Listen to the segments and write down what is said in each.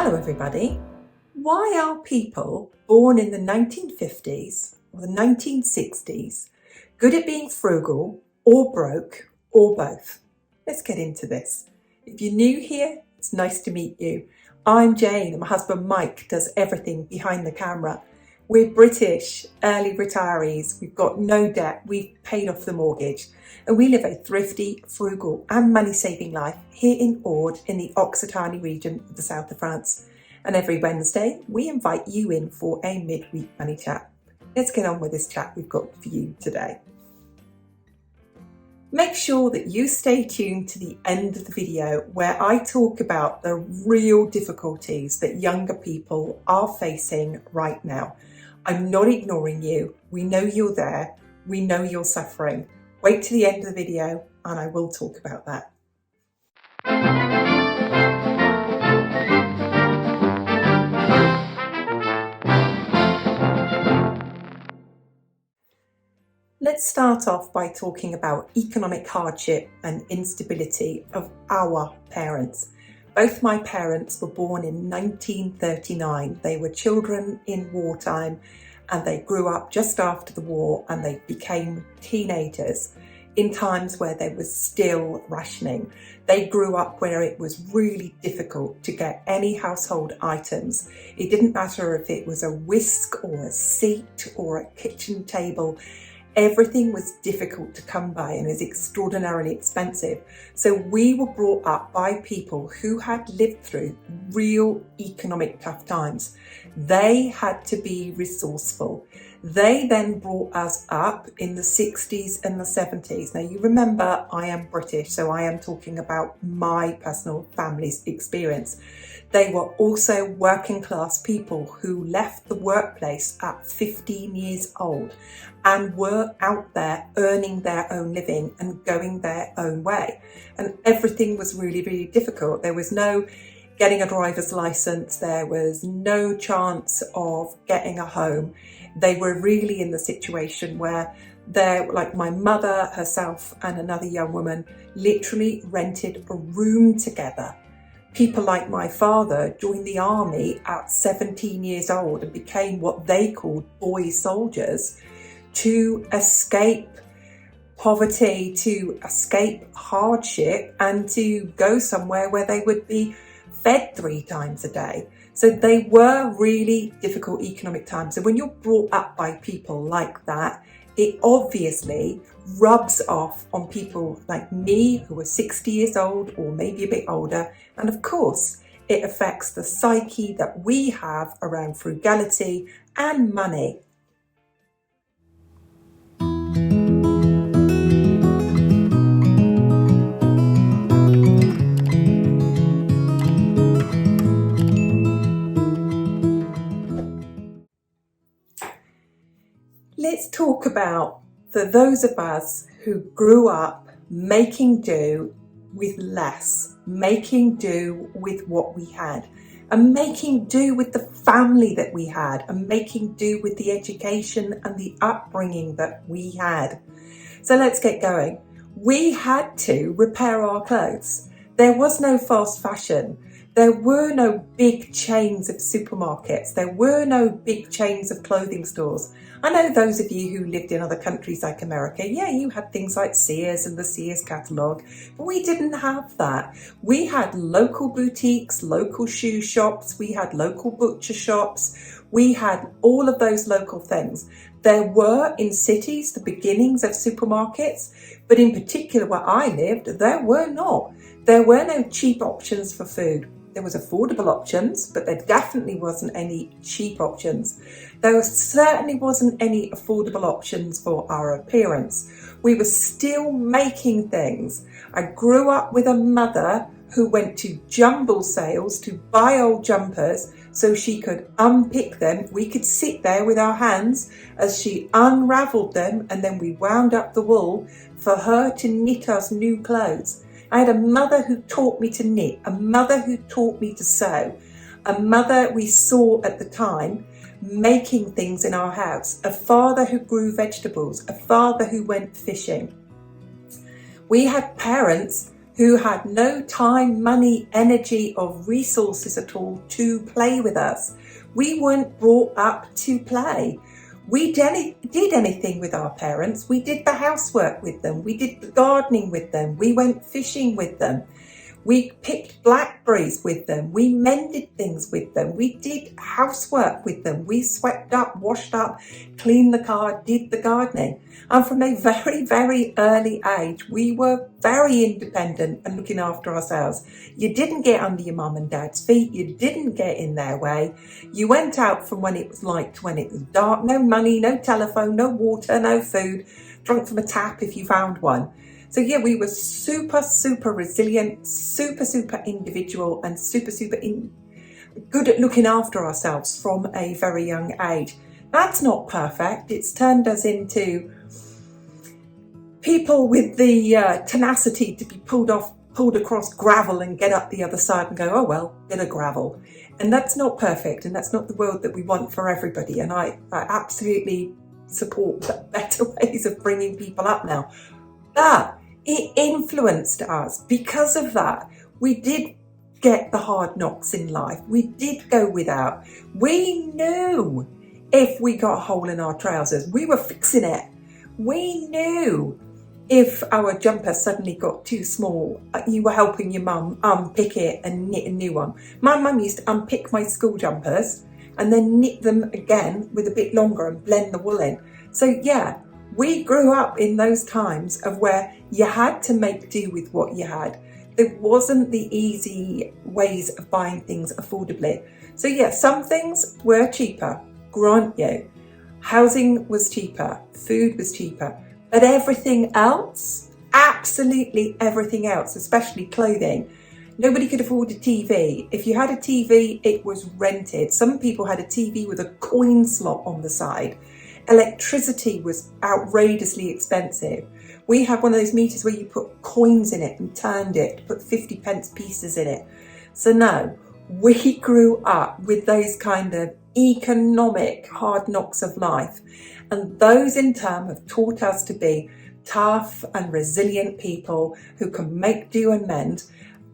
Hello everybody. Why are people born in the 1950s or the 1960s good at being frugal or broke or both? Let's get into this. If you're new here, it's nice to meet you. I'm Jane and my husband Mike does everything behind the camera. We're British, early retirees, we've got no debt, we've paid off the mortgage, and we live a thrifty, frugal and money-saving life here in Aude in the Occitanie region of the south of France. And every Wednesday, we invite you in for a mid-week money chat. Let's get on with this chat we've got for you today. Make sure that you stay tuned to the end of the video where I talk about the real difficulties that younger people are facing right now. I'm not ignoring you. We know you're there. We know you're suffering. Wait to the end of the video and I will talk about that. Let's start off by talking about economic hardship and instability of our parents. Both my parents were born in 1939. They were children in wartime and they grew up just after the war and they became teenagers in times where there was still rationing. They grew up where it was really difficult to get any household items. It didn't matter if it was a whisk or a seat or a kitchen table. Everything was difficult to come by and was extraordinarily expensive. So we were brought up by people who had lived through real economic tough times. They had to be resourceful. They then brought us up in the 60s and the 70s. Now you remember I am British, so I am talking about my personal family's experience. They were also working class people who left the workplace at 15 years old and were out there earning their own living and going their own way. And everything was really, really difficult. There was no getting a driver's license. There was no chance of getting a home. They were really in the situation where like my mother herself and another young woman literally rented a room together. People like my father joined the army at 17 years old and became what they called boy soldiers to escape poverty, to escape hardship and to go somewhere where they would be fed 3 times a day. So they were really difficult economic times. So when you're brought up by people like that, it obviously rubs off on people like me who are 60 years old or maybe a bit older. And of course, it affects the psyche that we have around frugality and money. Let's talk about those of us who grew up making do with less, making do with what we had, and making do with the family that we had, and making do with the education and the upbringing that we had. So let's get going. We had to repair our clothes. There was no fast fashion. There were no big chains of supermarkets. There were no big chains of clothing stores. I know those of you who lived in other countries like America, yeah, you had things like Sears and the Sears catalogue, but we didn't have that. We had local boutiques, local shoe shops, we had local butcher shops, we had all of those local things. There were in cities the beginnings of supermarkets, but in particular where I lived, there were not. There were no cheap options for food. There was affordable options, but there definitely wasn't any cheap options. There certainly wasn't any affordable options for our appearance. We were still making things. I grew up with a mother who went to jumble sales to buy old jumpers so she could unpick them. We could sit there with our hands as she unravelled them and then we wound up the wool for her to knit us new clothes. I had a mother who taught me to knit, a mother who taught me to sew, a mother we saw at the time making things in our house, a father who grew vegetables, a father who went fishing. We had parents who had no time, money, energy, or resources at all to play with us. We weren't brought up to play. We did anything with our parents. We did the housework with them. We did the gardening with them. We went fishing with them. We picked blackberries with them. We mended things with them. We did housework with them. We swept up, washed up, cleaned the car, did the gardening. And from a very, very early age, we were very independent and looking after ourselves. You didn't get under your mum and dad's feet. You didn't get in their way. You went out from when it was light to when it was dark. No money, no telephone, no water, no food. Drunk from a tap if you found one. So yeah, we were super, super resilient, super, super individual, and super, super good at looking after ourselves from a very young age. That's not perfect. It's turned us into people with the tenacity to be pulled across gravel and get up the other side and go, oh well, bit of gravel. And that's not perfect, and that's not the world that we want for everybody. And I absolutely support better ways of bringing people up now. But it influenced us. Because of that, we did get the hard knocks in life. We did go without. We knew if we got a hole in our trousers, we were fixing it. We knew if our jumper suddenly got too small, you were helping your mum unpick it and knit a new one. My mum used to unpick my school jumpers and then knit them again with a bit longer and blend the wool in. So yeah, we grew up in those times of where you had to make do with what you had. There wasn't the easy ways of buying things affordably. So yeah, some things were cheaper, grant you. Housing was cheaper, food was cheaper, but everything else, absolutely everything else, especially clothing, nobody could afford a TV. If you had a TV, it was rented. Some people had a TV with a coin slot on the side. Electricity was outrageously expensive. We had one of those meters where you put coins in it and turned it, put 50p pieces in it. So no, we grew up with those kind of economic hard knocks of life. And those in turn have taught us to be tough and resilient people who can make do and mend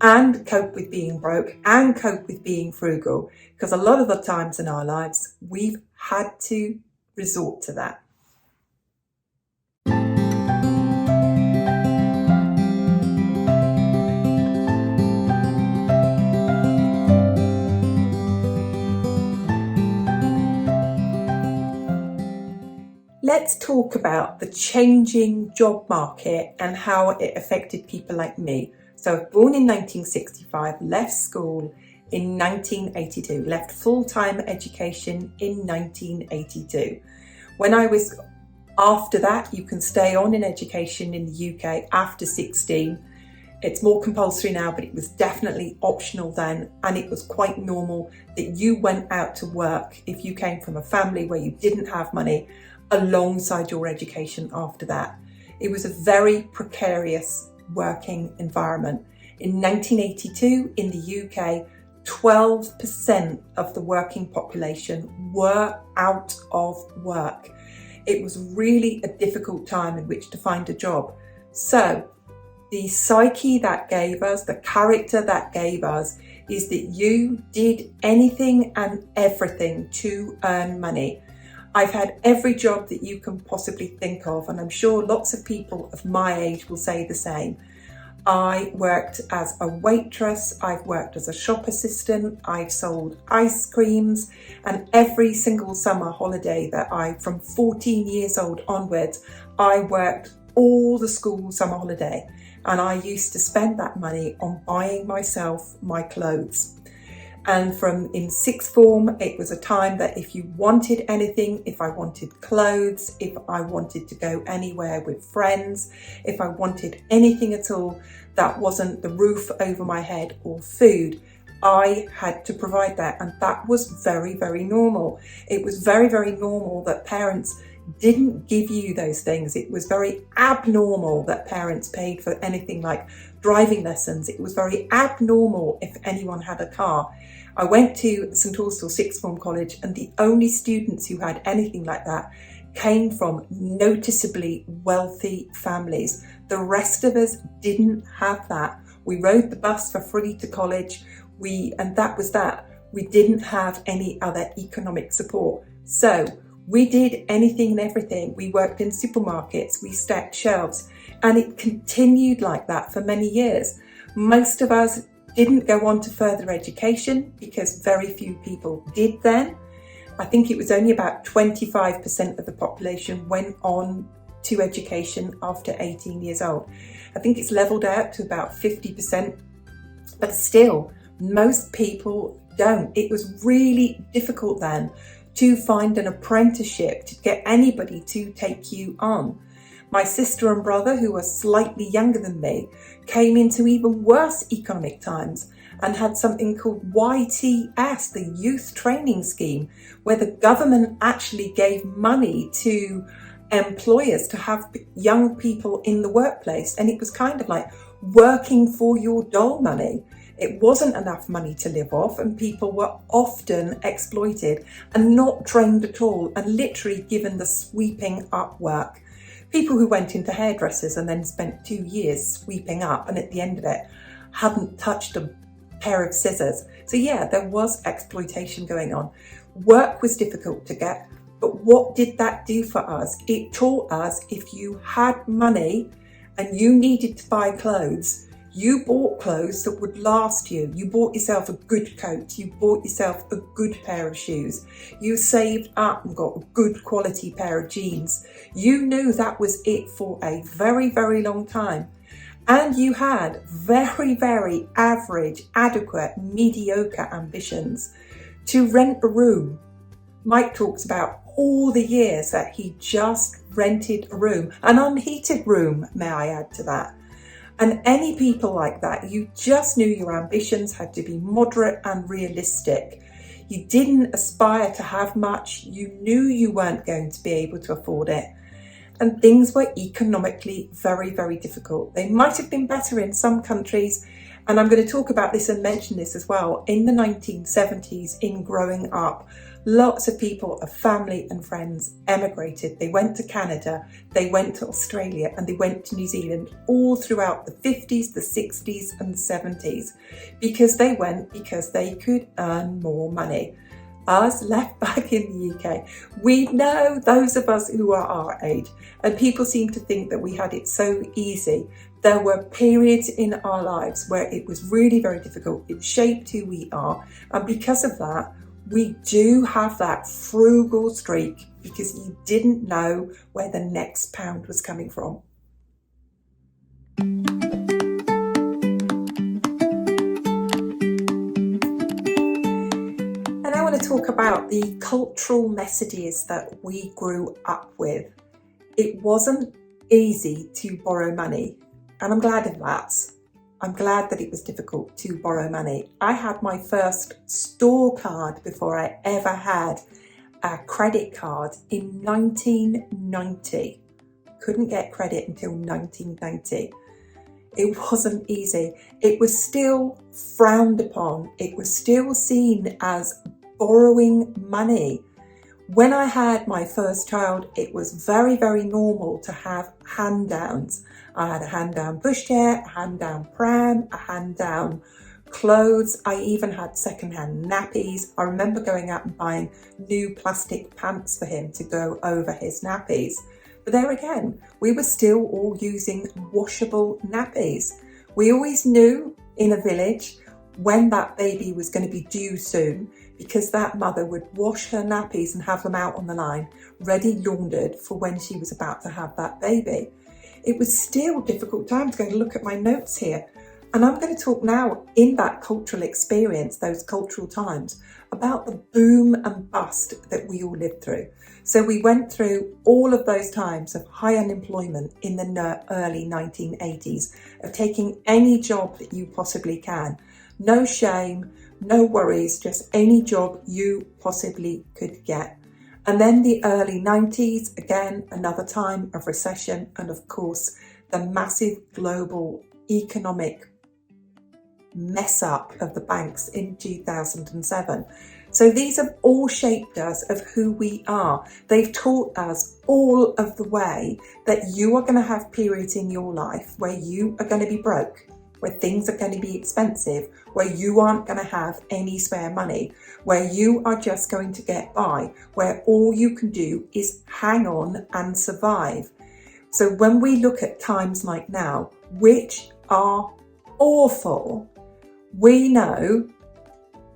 and cope with being broke and cope with being frugal. Because a lot of the times in our lives, we've had to resort to that. Let's talk about the changing job market and how it affected people like me. So I was born in 1965, left school in 1982, left full-time education in 1982. When I was after that, you can stay on in education in the UK after 16. It's more compulsory now, but it was definitely optional then. And it was quite normal that you went out to work if you came from a family where you didn't have money alongside your education after that. It was a very precarious working environment. In 1982 in the UK, 12% of the working population were out of work. It was really a difficult time in which to find a job. So the psyche that gave us, the character that gave us, is that you did anything and everything to earn money. I've had every job that you can possibly think of, and I'm sure lots of people of my age will say the same. I worked as a waitress, I've worked as a shop assistant, I've sold ice creams, and every single summer holiday from 14 years old onwards, I worked all the school summer holiday, and I used to spend that money on buying myself my clothes. And in sixth form, it was a time that if you wanted anything, if I wanted clothes, if I wanted to go anywhere with friends, if I wanted anything at all that wasn't the roof over my head or food, I had to provide that. And that was very, very normal. It was very, very normal that parents didn't give you those things. It was very abnormal that parents paid for anything like driving lessons. It was very abnormal if anyone had a car. I went to St Austell Sixth Form College, and the only students who had anything like that came from noticeably wealthy families. The rest of us didn't have that. We rode the bus for free to college. And that was that. We didn't have any other economic support. So we did anything and everything. We worked in supermarkets, we stacked shelves, and it continued like that for many years. Most of us didn't go on to further education because very few people did then. I think it was only about 25% of the population went on to education after 18 years old. I think it's leveled out to about 50%, but still, most people don't. It was really difficult then to find an apprenticeship, to get anybody to take you on. My sister and brother, who were slightly younger than me, came into even worse economic times and had something called YTS, the Youth Training Scheme, where the government actually gave money to employers to have young people in the workplace. And it was kind of like working for your dole money. It wasn't enough money to live off, and people were often exploited and not trained at all and literally given the sweeping up work. People who went into hairdressers and then spent 2 years sweeping up and at the end of it hadn't touched a pair of scissors. So yeah, there was exploitation going on. Work was difficult to get, but what did that do for us? It taught us if you had money and you needed to buy clothes, you bought clothes that would last you. You bought yourself a good coat. You bought yourself a good pair of shoes. You saved up and got a good quality pair of jeans. You knew that was it for a very, very long time. And you had very, very average, adequate, mediocre ambitions to rent a room. Mike talks about all the years that he just rented a room, an unheated room, may I add to that. And any people like that, you just knew your ambitions had to be moderate and realistic. You didn't aspire to have much. You knew you weren't going to be able to afford it. And things were economically very, very difficult. They might have been better in some countries. And I'm going to talk about this and mention this as well. In the 1970s, in growing up, lots of people, of family and friends, emigrated. They went to Canada, they went to Australia, and they went to New Zealand all throughout the 50s, the 60s and 70s, because they could earn more money. Us left back in the UK, we know, those of us who are our age, and people seem to think that we had it so easy. There were periods in our lives where it was really very difficult. It shaped who we are, and because of that, we do have that frugal streak because you didn't know where the next pound was coming from. And I want to talk about the cultural messages that we grew up with. It wasn't easy to borrow money, and I'm glad of that. I'm glad that it was difficult to borrow money. I had my first store card before I ever had a credit card in 1990. Couldn't get credit until 1990. It wasn't easy. It was still frowned upon. It was still seen as borrowing money. When I had my first child, it was very, very normal to have hand-downs. I had a hand-down pushchair, a hand-down pram, a hand-down clothes. I even had second-hand nappies. I remember going out and buying new plastic pants for him to go over his nappies. But there again, we were still all using washable nappies. We always knew in a village when that baby was going to be due soon, because that mother would wash her nappies and have them out on the line, ready laundered for when she was about to have that baby. It was still difficult times. Going to look at my notes here. And I'm going to talk now in that cultural experience, those cultural times, about the boom and bust that we all lived through. So we went through all of those times of high unemployment in the early 1980s, of taking any job that you possibly can. No shame, no worries, just any job you possibly could get. And then the early 90s, again, another time of recession, and of course, the massive global economic mess up of the banks in 2007. So these have all shaped us of who we are. They've taught us all of the way that you are going to have periods in your life where you are going to be broke. where things are going to be expensive, where you aren't going to have any spare money, where you are just going to get by, where all you can do is hang on and survive. So when we look at times like now, which are awful, we know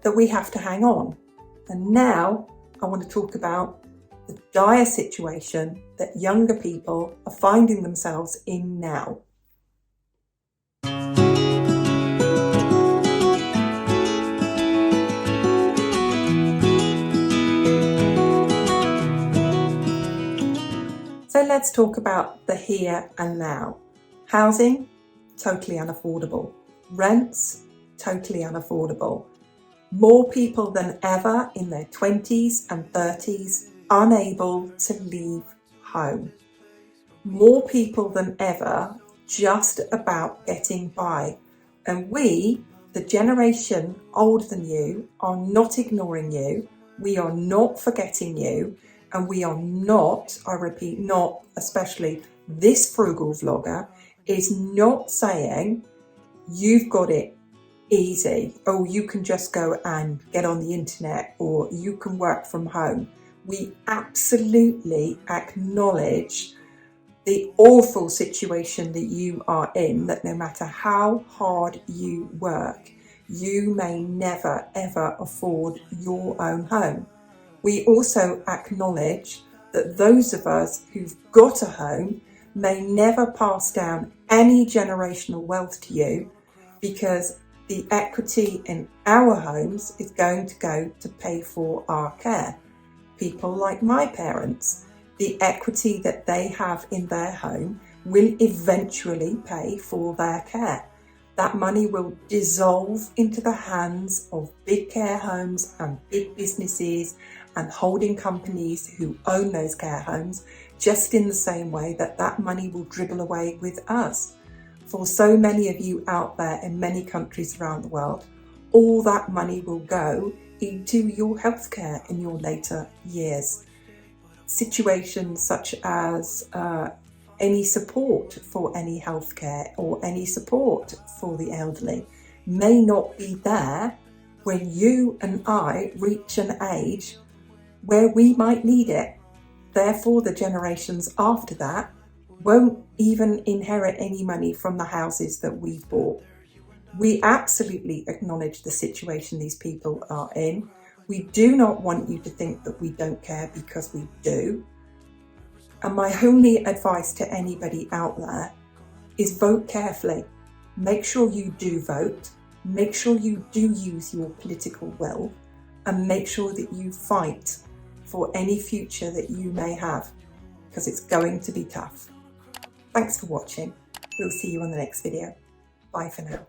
that we have to hang on. And now I want to talk about the dire situation that younger people are finding themselves in now. So let's talk about the here and now. Housing, totally unaffordable. Rents, totally unaffordable. More people than ever in their 20s and 30s unable to leave home. More people than ever just about getting by. And we, the generation older than you, are not ignoring you. We are not forgetting you. And we are not, I repeat, not, especially this frugal vlogger, is not saying you've got it easy. Oh, you can just go and get on the internet, or you can work from home. We absolutely acknowledge the awful situation that you are in, that no matter how hard you work, you may never ever afford your own home. We also acknowledge that those of us who've got a home may never pass down any generational wealth to you, because the equity in our homes is going to go to pay for our care. People like my parents, the equity that they have in their home will eventually pay for their care. That money will dissolve into the hands of big care homes and big businesses and holding companies who own those care homes, just in the same way that that money will dribble away with us. For so many of you out there in many countries around the world, all that money will go into your healthcare in your later years. Situations such as any support for any healthcare or any support for the elderly may not be there when you and I reach an age where we might need it. Therefore, the generations after that won't even inherit any money from the houses that we've bought. We absolutely acknowledge the situation these people are in. We do not want you to think that we don't care, because we do. And my only advice to anybody out there is vote carefully. Make sure you do vote. Make sure you do use your political will, and make sure that you fight for any future that you may have, because it's going to be tough. Thanks for watching. We'll see you on the next video. Bye for now.